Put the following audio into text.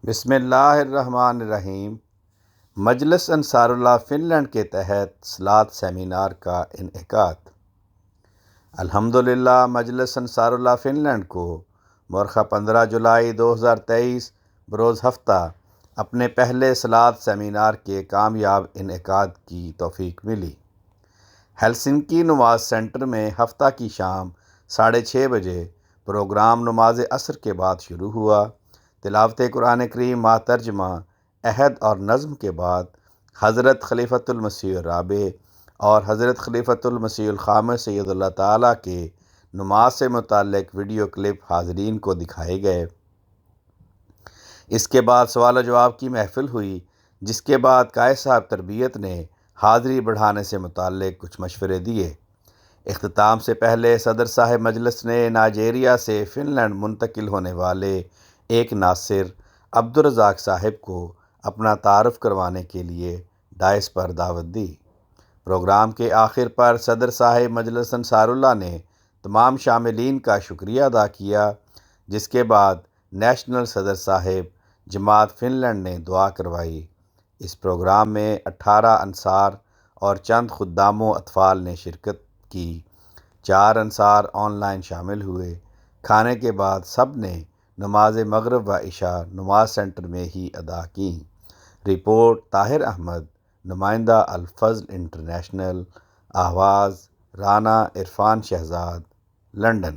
بسم اللہ الرحمن الرحیم۔ مجلس انصار اللہ فن لینڈ کے تحت صلاۃ سیمینار کا انعقاد۔ الحمدللہ مجلس انصار اللہ فن لینڈ کو مورخہ 15 جولائی 2023 بروز ہفتہ اپنے پہلے صلاۃ سیمینار کے کامیاب انعقاد کی توفیق ملی۔ ہیلسنکی نماز سینٹر میں ہفتہ کی شام 6:30 بجے پروگرام نماز عصر کے بعد شروع ہوا۔ تلاوت قرآن کریم مع ترجمہ، عہد اور نظم کے بعد حضرت خلیفۃ المسیح الرابع اور حضرت خلیفۃ المسیح الخامس سید اللہ تعالیٰ کے نماز سے متعلق ویڈیو کلپ حاضرین کو دکھائے گئے۔ اس کے بعد سوال و جواب کی محفل ہوئی، جس کے بعد قائد صاحب تربیت نے حاضری بڑھانے سے متعلق کچھ مشورے دیے۔ اختتام سے پہلے صدر صاحب مجلس نے نائجیریا سے فن لینڈ منتقل ہونے والے ایک ناصر عبدالرزاق صاحب کو اپنا تعارف کروانے کے لیے ڈائس پر دعوت دی۔ پروگرام کے آخر پر صدر صاحب مجلس انصار اللہ نے تمام شاملین کا شکریہ ادا کیا، جس کے بعد نیشنل صدر صاحب جماعت فن لینڈ نے دعا کروائی۔ اس پروگرام میں 18 انصار اور چند خدام و اطفال نے شرکت کی۔ 4 انصار آن لائن شامل ہوئے۔ کھانے کے بعد سب نے نماز مغرب و عشاء نماز سینٹر میں ہی ادا کی۔ رپورٹ طاہر احمد، نمائندہ الفضل انٹرنیشنل، آواز رانا عرفان شہزاد، لندن۔